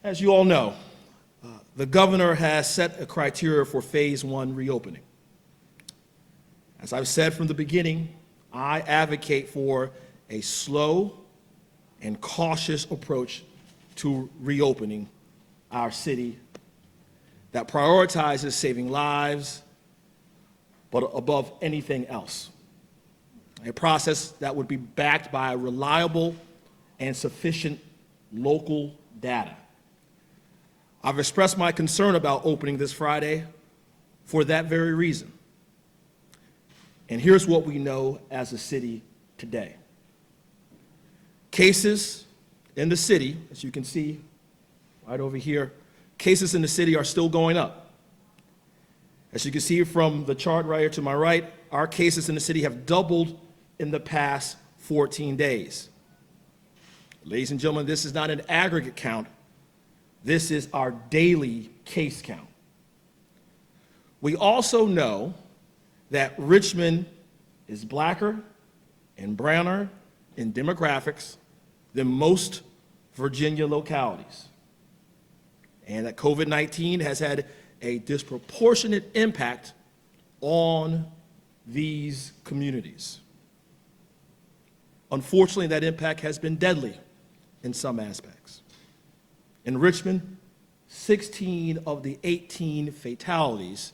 As you all know, the governor has set a criteria for phase one reopening. As I've said from the beginning, I advocate for a slow and cautious approach to reopening our city that prioritizes saving lives, but above anything else. A process that would be backed by reliable and sufficient local data. I've expressed my concern about opening this Friday for that very reason. And here's what we know as a city today. Cases in the city, as you can see right over here, cases in the city are still going up. As you can see from the chart right here to my right, our cases in the city have doubled in the past 14 days. Ladies and gentlemen, this is not an aggregate count. This is our daily case count. We also know that Richmond is blacker and browner in demographics than most Virginia localities, and that COVID-19 has had a disproportionate impact on these communities. Unfortunately, that impact has been deadly in some aspects. In Richmond, 16 of the 18 fatalities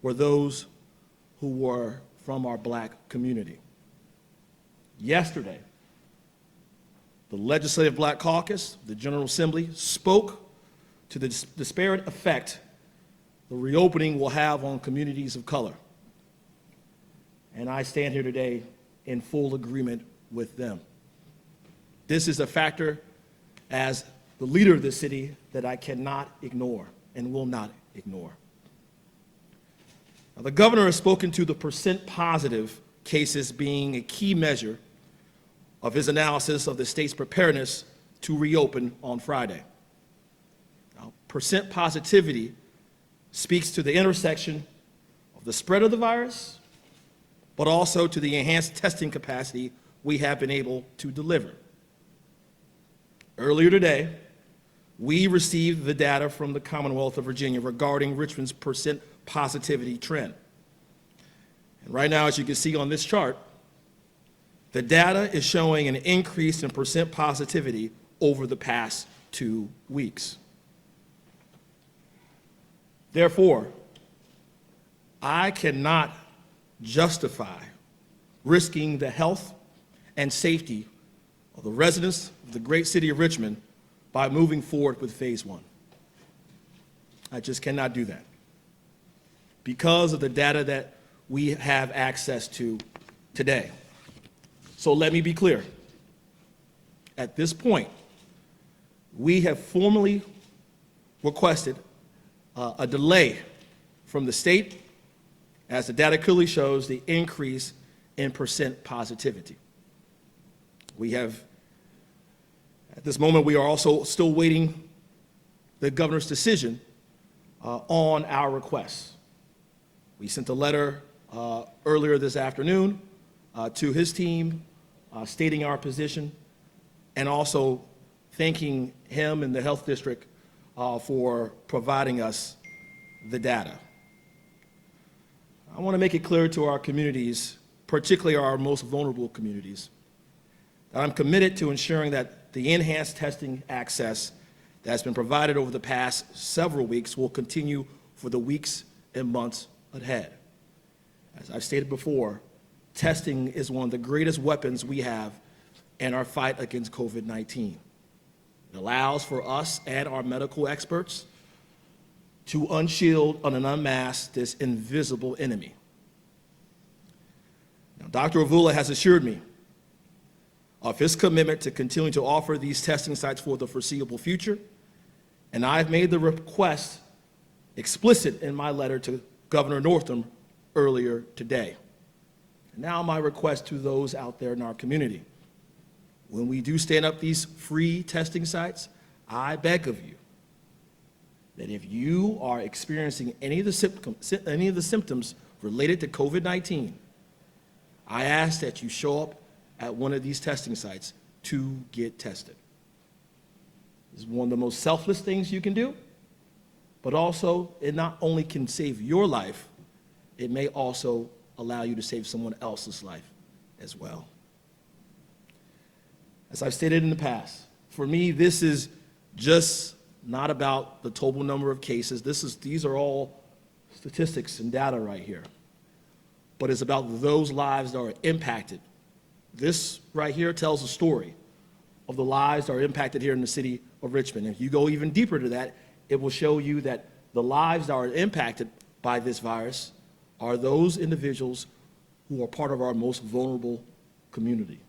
were those who were from our Black community. Yesterday, the Legislative Black Caucus, the General Assembly, spoke to the disparate effect the reopening will have on communities of color. And I stand here today in full agreement with them. This is a factor, as the leader of the city, that I cannot ignore and will not ignore. Now, the governor has spoken to the percent positive cases being a key measure of his analysis of the state's preparedness to reopen on Friday. Now, percent positivity speaks to the intersection of the spread of the virus, but also to the enhanced testing capacity we have been able to deliver. Earlier today, we received the data from the Commonwealth of Virginia regarding Richmond's percent positivity trend. And right now, as you can see on this chart, the data is showing an increase in percent positivity over the past 2 weeks. Therefore, I cannot justify risking the health and safety of the residents of the great city of Richmond by moving forward with phase one. I just cannot do that because of the data that we have access to today. So let me be clear. At this point, we have formally requested a delay from the state, as the data clearly shows the increase in percent positivity. We have, at this moment, we are also still waiting the governor's decision on our requests. We sent a letter earlier this afternoon to his team stating our position and also thanking him and the health district for providing us the data. I want to make it clear to our communities, particularly our most vulnerable communities, that I'm committed to ensuring that the enhanced testing access that's been provided over the past several weeks will continue for the weeks and months ahead. As I've stated before, testing is one of the greatest weapons we have in our fight against COVID-19. It allows for us and our medical experts to unshield and unmask this invisible enemy. Now, Dr. Avula has assured me of his commitment to continue to offer these testing sites for the foreseeable future, and I've made the request explicit in my letter to Governor Northam earlier today. And now my request to those out there in our community. When we do stand up these free testing sites, I beg of you that if you are experiencing any of the symptoms related to COVID-19, I ask that you show up at one of these testing sites to get tested. It's one of the most selfless things you can do, but also it not only can save your life, it may also allow you to save someone else's life as well. As I've stated in the past, for me, this is just not about the total number of cases. These are all statistics and data right here. But it's about those lives that are impacted. This right here tells a story of the lives that are impacted here in the city of Richmond. And if you go even deeper to that, it will show you that the lives that are impacted by this virus are those individuals who are part of our most vulnerable community.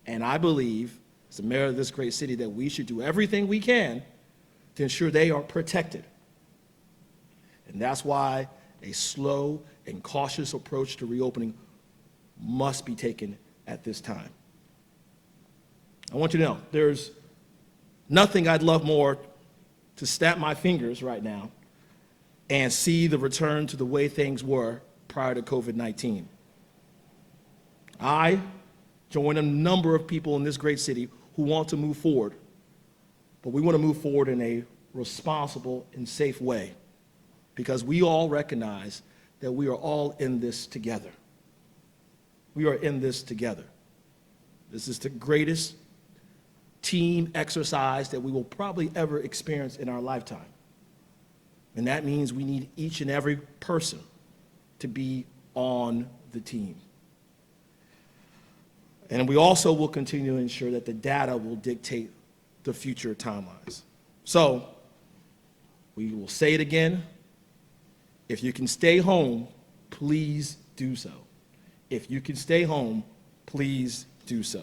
And I believe, as the mayor of this great city, that we should do everything we can to ensure they are protected. And that's why a slow and cautious approach to reopening must be taken at this time. I want you to know, there's nothing I'd love more to snap my fingers right now and see the return to the way things were prior to COVID-19. I join a number of people in this great city who want to move forward, but we want to move forward in a responsible and safe way because we all recognize that we are all in this together. We are in this together. This is the greatest team exercise that we will probably ever experience in our lifetime. And that means we need each and every person to be on the team. And we also will continue to ensure that the data will dictate the future timelines. So, we will say it again. If you can stay home, please do so. If you can stay home, please do so.